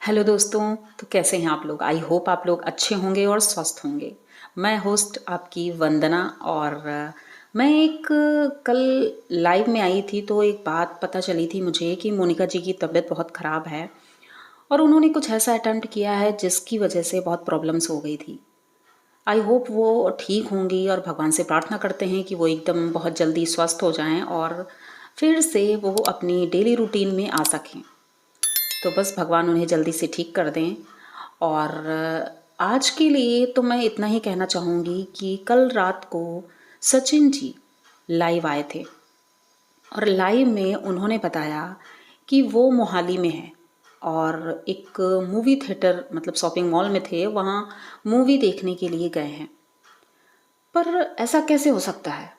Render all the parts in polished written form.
Hello दोस्तों। तो कैसे हैं आप लोग? आई होप आप लोग अच्छे होंगे और स्वस्थ होंगे। मैं होस्ट आपकी वंदना और मैं एक कल लाइव में आई थी तो एक बात पता चली थी मुझे कि मोनिका जी की तबीयत बहुत ख़राब है और उन्होंने कुछ ऐसा अटेम्प्ट किया है जिसकी वजह से बहुत प्रॉब्लम्स हो गई थी। आई होप वो ठीक होंगी और भगवान से प्रार्थना करते हैं कि वो एकदम बहुत जल्दी स्वस्थ हो जाएं और फिर से वो अपनी डेली रूटीन में आ सकें। तो बस भगवान उन्हें जल्दी से ठीक कर दें। और आज के लिए तो मैं इतना ही कहना चाहूँगी कि कल रात को सचिन जी लाइव आए थे और लाइव में उन्होंने बताया कि वो मोहाली में है और एक मूवी थिएटर मतलब शॉपिंग मॉल में थे, वहाँ मूवी देखने के लिए गए हैं। पर ऐसा कैसे हो सकता है?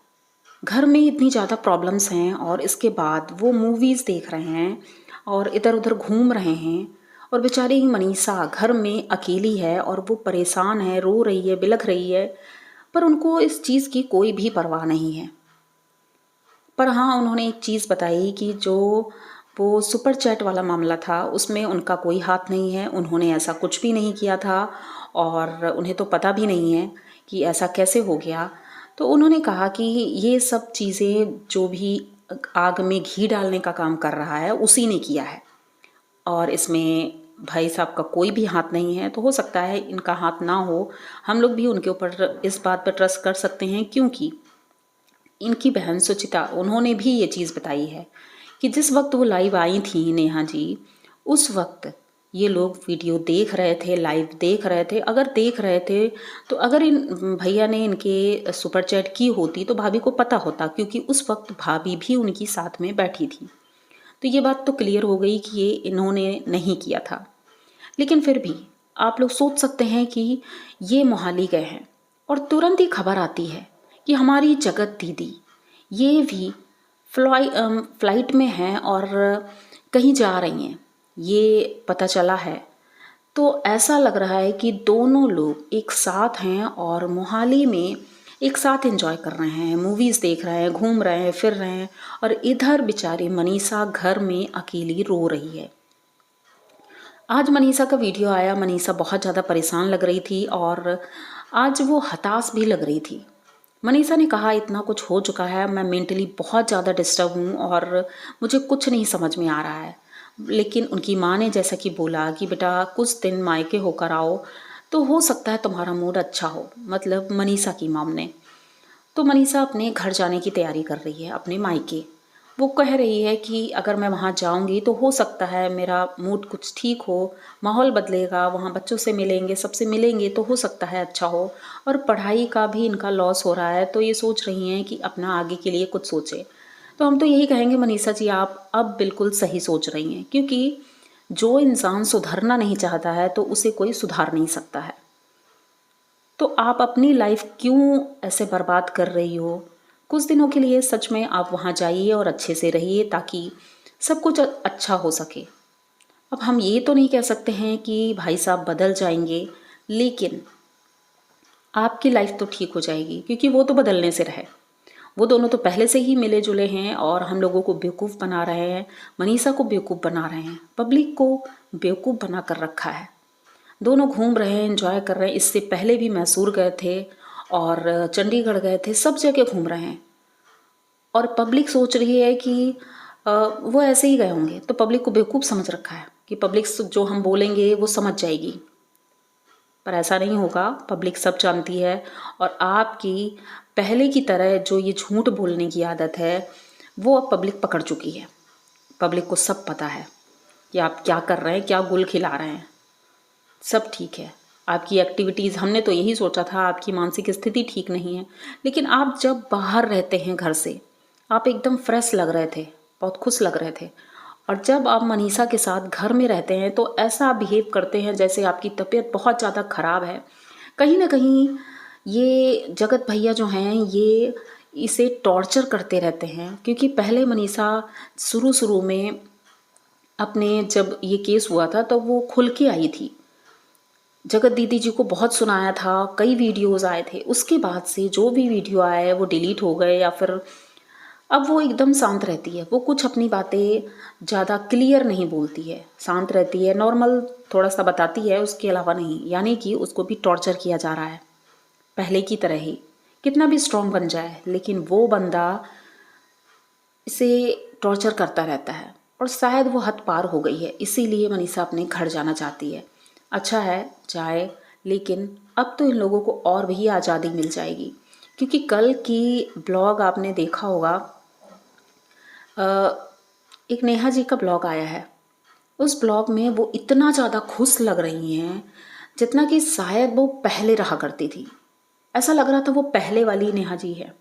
घर में इतनी ज़्यादा प्रॉब्लम्स हैं और इसके बाद वो मूवीज़ देख रहे हैं और इधर उधर घूम रहे हैं और बेचारी मनीषा घर में अकेली है और वो परेशान है, रो रही है, बिलख रही है, पर उनको इस चीज़ की कोई भी परवाह नहीं है। पर हाँ, उन्होंने एक चीज़ बताई कि जो वो सुपर चैट वाला मामला था उसमें उनका कोई हाथ नहीं है, उन्होंने ऐसा कुछ भी नहीं किया था और उन्हें तो पता भी नहीं है कि ऐसा कैसे हो गया। तो उन्होंने कहा कि ये सब चीज़ें जो भी आग में घी डालने का काम कर रहा है उसी ने किया है और इसमें भाई साहब का कोई भी हाथ नहीं है। तो हो सकता है इनका हाथ ना हो, हम लोग भी उनके ऊपर इस बात पर ट्रस्ट कर सकते हैं क्योंकि इनकी बहन सुचिता उन्होंने भी ये चीज़ बताई है कि जिस वक्त वो लाइव आई थी नेहा जी, उस वक्त ये लोग वीडियो देख रहे थे, लाइव देख रहे थे। अगर देख रहे थे तो अगर इन भैया ने इनके सुपर चैट की होती तो भाभी को पता होता क्योंकि उस वक्त भाभी भी उनकी साथ में बैठी थी। तो ये बात तो क्लियर हो गई कि ये इन्होंने नहीं किया था। लेकिन फिर भी आप लोग सोच सकते हैं कि ये मोहाली गए हैं और तुरंत ही खबर आती है कि हमारी जगत दीदी ये भी फ्लाइट में हैं और कहीं जा रही हैं, ये पता चला है। तो ऐसा लग रहा है कि दोनों लोग एक साथ हैं और मोहाली में एक साथ एंजॉय कर रहे हैं, मूवीज़ देख रहे हैं, घूम रहे हैं, फिर रहे हैं और इधर बेचारी मनीषा घर में अकेली रो रही है। आज मनीषा का वीडियो आया, मनीषा बहुत ज़्यादा परेशान लग रही थी और आज वो हताश भी लग रही थी। मनीषा ने कहा इतना कुछ हो चुका है, मैं मेंटली बहुत ज़्यादा डिस्टर्ब हूँ और मुझे कुछ नहीं समझ में आ रहा है। लेकिन उनकी माँ ने जैसा कि बोला कि बेटा कुछ दिन मायके होकर आओ तो हो सकता है तुम्हारा मूड अच्छा हो, मतलब मनीषा की मॉम ने। तो मनीषा अपने घर जाने की तैयारी कर रही है, अपने मायके। वो कह रही है कि अगर मैं वहाँ जाऊँगी तो हो सकता है मेरा मूड कुछ ठीक हो, माहौल बदलेगा, वहाँ बच्चों से मिलेंगे, सबसे मिलेंगे तो हो सकता है अच्छा हो। और पढ़ाई का भी इनका लॉस हो रहा है तो ये सोच रही हैं कि अपना आगे के लिए कुछ सोचें। तो हम तो यही कहेंगे मनीषा जी, आप अब बिल्कुल सही सोच रही हैं क्योंकि जो इंसान सुधरना नहीं चाहता है तो उसे कोई सुधार नहीं सकता है। तो आप अपनी लाइफ क्यों ऐसे बर्बाद कर रही हो? कुछ दिनों के लिए सच में आप वहाँ जाइए और अच्छे से रहिए ताकि सब कुछ अच्छा हो सके। अब हम ये तो नहीं कह सकते हैं कि भाई साहब बदल जाएंगे, लेकिन आपकी लाइफ तो ठीक हो जाएगी क्योंकि वो तो बदलने से रहे। वो दोनों तो पहले से ही मिले जुले हैं और हम लोगों को बेवकूफ़ बना रहे हैं, मनीषा को बेवकूफ़ बना रहे हैं, पब्लिक को बेवकूफ़ बना कर रखा है। दोनों घूम रहे हैं, एंजॉय कर रहे हैं। इससे पहले भी मैसूर गए थे और चंडीगढ़ गए थे, सब जगह घूम रहे हैं और पब्लिक सोच रही है कि वो ऐसे ही गए होंगे। तो पब्लिक को बेवकूफ़ समझ रखा है कि पब्लिक जो हम बोलेंगे वो समझ जाएगी, पर ऐसा नहीं होगा। पब्लिक सब जानती है और आपकी पहले की तरह जो ये झूठ बोलने की आदत है वो अब पब्लिक पकड़ चुकी है। पब्लिक को सब पता है कि आप क्या कर रहे हैं, क्या गुल खिला रहे हैं। सब ठीक है, आपकी एक्टिविटीज़, हमने तो यही सोचा था आपकी मानसिक स्थिति ठीक नहीं है, लेकिन आप जब बाहर रहते हैं घर से, आप एकदम फ्रेश लग रहे थे, बहुत खुश लग रहे थे। और जब आप मनीषा के साथ घर में रहते हैं तो ऐसा बिहेव करते हैं जैसे आपकी तबीयत बहुत ज़्यादा ख़राब है। कहीं ना कहीं ये जगत भैया जो हैं ये इसे टॉर्चर करते रहते हैं क्योंकि पहले मनीषा शुरू शुरू में अपने जब ये केस हुआ था तो वो खुल के आई थी, जगत दीदी जी को बहुत सुनाया था, कई वीडियोस आए थे। उसके बाद से जो भी वीडियो आए वो डिलीट हो गए या फिर अब वो एकदम शांत रहती है, वो कुछ अपनी बातें ज़्यादा क्लियर नहीं बोलती है, शांत रहती है, नॉर्मल थोड़ा सा बताती है, उसके अलावा नहीं। यानी कि उसको भी टॉर्चर किया जा रहा है पहले की तरह ही, कितना भी स्ट्रांग बन जाए लेकिन वो बंदा इसे टॉर्चर करता रहता है। और शायद वो हद पार हो गई है, इसीलिए मनीषा अपने घर जाना चाहती है। अच्छा है जाए, लेकिन अब तो इन लोगों को और भी आज़ादी मिल जाएगी, क्योंकि कल की ब्लॉग आपने देखा होगा, एक नेहा जी का ब्लॉग आया है। उस ब्लॉग में वो इतना ज़्यादा खुश लग रही हैं जितना कि शायद वो पहले रहा करती थी। ऐसा लग रहा था वो पहले वाली नेहा जी है।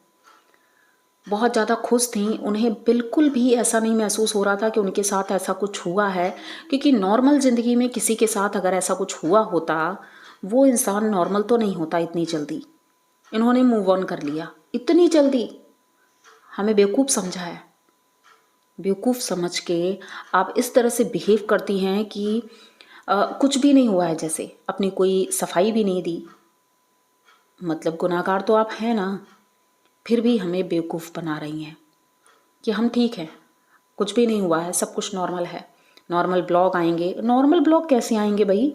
बहुत ज़्यादा खुश थी, उन्हें बिल्कुल भी ऐसा नहीं महसूस हो रहा था कि उनके साथ ऐसा कुछ हुआ है, क्योंकि नॉर्मल ज़िंदगी में किसी के साथ अगर ऐसा कुछ हुआ होता, वो इंसान नॉर्मल तो नहीं होता इतनी जल्दी। इन्होंने मूव ऑन कर लिया इतनी जल्दी, हमें बेवकूफ़ समझा है। बेवकूफ़ समझ के आप इस तरह से बिहेव करती हैं कि कुछ भी नहीं हुआ है, जैसे अपनी कोई सफाई भी नहीं दी। मतलब गुनाहगार तो आप हैं ना, फिर भी हमें बेवकूफ़ बना रही हैं कि हम ठीक हैं, कुछ भी नहीं हुआ है, सब कुछ नॉर्मल है, नॉर्मल ब्लॉग आएंगे। नॉर्मल ब्लॉग कैसे आएंगे भाई?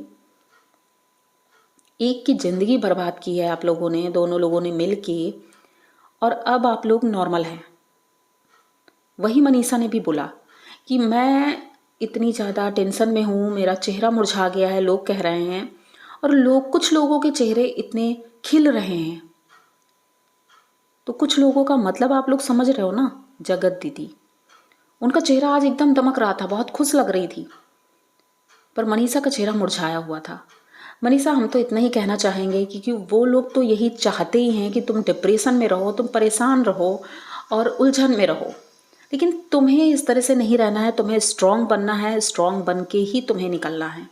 एक की ज़िंदगी बर्बाद की है आप लोगों ने, दोनों लोगों ने मिल के, और अब आप लोग नॉर्मल हैं। वही मनीषा ने भी बोला कि मैं इतनी ज़्यादा टेंशन में हूँ, मेरा चेहरा मुरझा गया है, लोग कह रहे हैं। और लोग, कुछ लोगों के चेहरे इतने खिल रहे हैं, तो कुछ लोगों का मतलब आप लोग समझ रहे हो ना। जगत दीदी, उनका चेहरा आज एकदम दमक रहा था, बहुत खुश लग रही थी, पर मनीषा का चेहरा मुरझाया हुआ था। मनीषा, हम तो इतना ही कहना चाहेंगे क्योंकि वो लोग तो यही चाहते ही हैं कि तुम डिप्रेशन में रहो, तुम परेशान रहो और उलझन में रहो, लेकिन तुम्हें इस तरह से नहीं रहना है। तुम्हें स्ट्रांग बनना है, स्ट्रांग बन के ही तुम्हें निकलना है।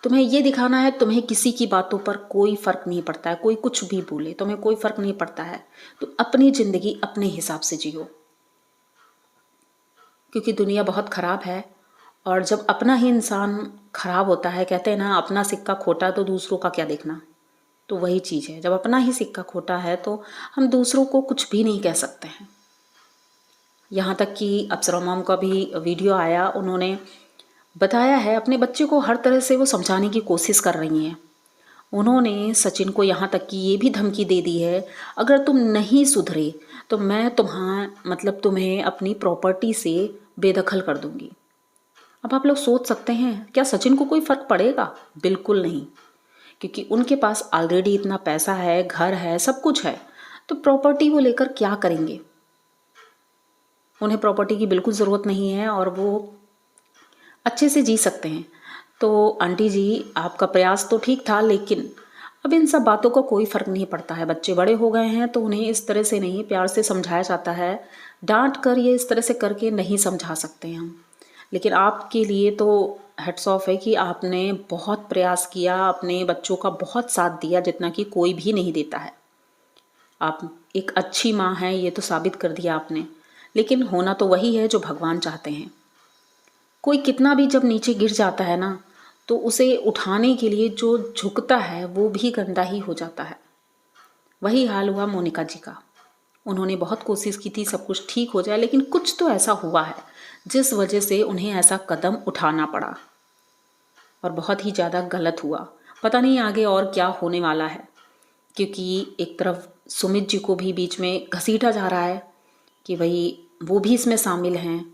तुम्हें ये दिखाना है तुम्हें किसी की बातों पर कोई फ़र्क नहीं पड़ता है, कोई कुछ भी बोले तुम्हें कोई फ़र्क नहीं पड़ता है। तो अपनी ज़िंदगी अपने हिसाब से जियो, क्योंकि दुनिया बहुत ख़राब है। और जब अपना ही इंसान ख़राब होता है, कहते हैं ना अपना सिक्का खोटा तो दूसरों का क्या देखना, तो वही चीज़ है। जब अपना ही सिक्का खोटा है तो हम दूसरों को कुछ भी नहीं कह सकते हैं। यहाँ तक कि अप्सरा मॉम का भी वीडियो आया, उन्होंने बताया है अपने बच्चे को हर तरह से वो समझाने की कोशिश कर रही हैं। उन्होंने सचिन को यहाँ तक कि ये भी धमकी दे दी है, अगर तुम नहीं सुधरे तो मैं तुम्हें अपनी प्रॉपर्टी से बेदखल कर दूंगी। अब आप लोग सोच सकते हैं क्या सचिन को कोई फ़र्क पड़ेगा? बिल्कुल नहीं, क्योंकि उनके पास ऑलरेडी इतना पैसा है, घर है, सब कुछ है, तो प्रॉपर्टी वो लेकर क्या करेंगे? उन्हें प्रॉपर्टी की बिल्कुल ज़रूरत नहीं है और वो अच्छे से जी सकते हैं। तो आंटी जी, आपका प्रयास तो ठीक था, लेकिन अब इन सब बातों का कोई फ़र्क नहीं पड़ता है। बच्चे बड़े हो गए हैं तो उन्हें इस तरह से नहीं, प्यार से समझाया जाता है। डांट कर ये इस तरह से करके नहीं समझा सकते हैं हम। लेकिन आपके लिए तो हैट्स ऑफ है कि आपने बहुत प्रयास किया, अपने बच्चों का बहुत साथ दिया, जितना कि कोई भी नहीं देता है। आप एक अच्छी माँ हैं, ये तो साबित कर दिया आपने। लेकिन होना तो वही है जो भगवान चाहते हैं। कोई कितना भी जब नीचे गिर जाता है ना, तो उसे उठाने के लिए जो झुकता है वो भी गंदा ही हो जाता है। वही हाल हुआ मोनिका जी का। उन्होंने बहुत कोशिश की थी सब कुछ ठीक हो जाए, लेकिन कुछ तो ऐसा हुआ है जिस वजह से उन्हें ऐसा कदम उठाना पड़ा, और बहुत ही ज़्यादा गलत हुआ। पता नहीं आगे और क्या होने वाला है, क्योंकि एक तरफ सुमित जी को भी बीच में घसीटा जा रहा है कि भाई वो भी इसमें शामिल हैं।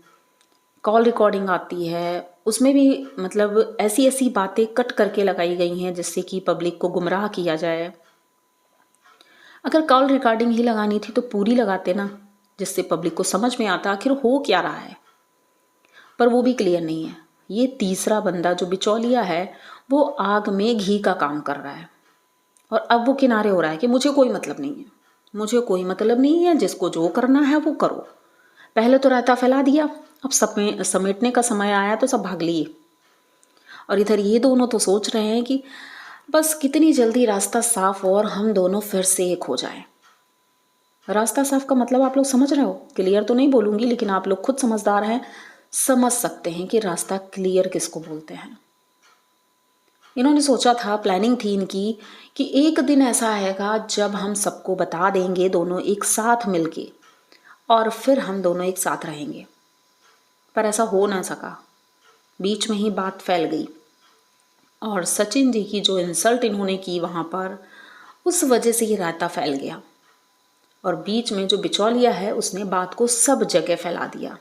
कॉल रिकॉर्डिंग आती है, उसमें भी मतलब ऐसी ऐसी बातें कट करके लगाई गई हैं जिससे कि पब्लिक को गुमराह किया जाए। अगर कॉल रिकॉर्डिंग ही लगानी थी तो पूरी लगाते ना, जिससे पब्लिक को समझ में आता आखिर हो क्या रहा है। पर वो भी क्लियर नहीं है। ये तीसरा बंदा जो बिचौलिया है वो आग में घी का काम कर रहा है, और अब वो किनारे हो रहा है कि मुझे कोई मतलब नहीं है, मुझे कोई मतलब नहीं है, जिसको जो करना है वो करो। पहले तो रायता फैला दिया, अब समेटने का समय आया तो सब भाग लिए। और इधर ये दोनों तो सोच रहे हैं कि बस कितनी जल्दी रास्ता साफ हो और हम दोनों फिर से एक हो जाएं। रास्ता साफ का मतलब आप लोग समझ रहे हो? क्लियर तो नहीं बोलूँगी, लेकिन आप लोग खुद समझदार हैं, समझ सकते हैं कि रास्ता क्लियर किसको बोलते हैं। इन्होंने सोचा था, प्लानिंग थी इनकी, कि एक दिन ऐसा आएगा जब हम सबको बता देंगे, दोनों एक साथ मिलके और फिर हम दोनों एक साथ रहेंगे। पर ऐसा हो ना सका, बीच में ही बात फैल गई और सचिन जी की जो इंसल्ट इन्होंने की वहाँ पर, उस वजह से ये रायता फैल गया और बीच में जो बिचौलिया है उसने बात को सब जगह फैला दिया।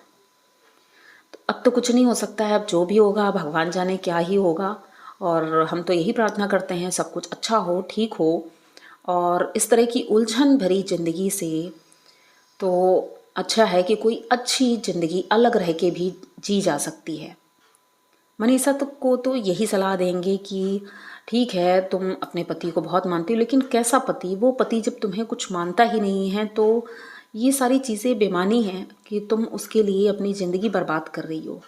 तो अब तो कुछ नहीं हो सकता है, अब जो भी होगा भगवान जाने क्या ही होगा। और हम तो यही प्रार्थना करते हैं सब कुछ अच्छा हो, ठीक हो। और इस तरह की उलझन भरी ज़िंदगी से तो अच्छा है कि कोई अच्छी ज़िंदगी अलग रह के भी जी जा सकती है। मनीषा को तो यही सलाह देंगे कि ठीक है, तुम अपने पति को बहुत मानती हो, लेकिन कैसा पति? वो पति जब तुम्हें कुछ मानता ही नहीं है तो ये सारी चीज़ें बेमानी हैं कि तुम उसके लिए अपनी ज़िंदगी बर्बाद कर रही हो।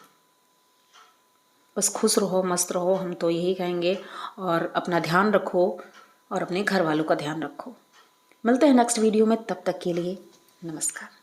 बस खुश रहो, मस्त रहो, हम तो यही कहेंगे। और अपना ध्यान रखो और अपने घर वालों का ध्यान रखो। मिलते हैं नेक्स्ट वीडियो में, तब तक के लिए नमस्कार।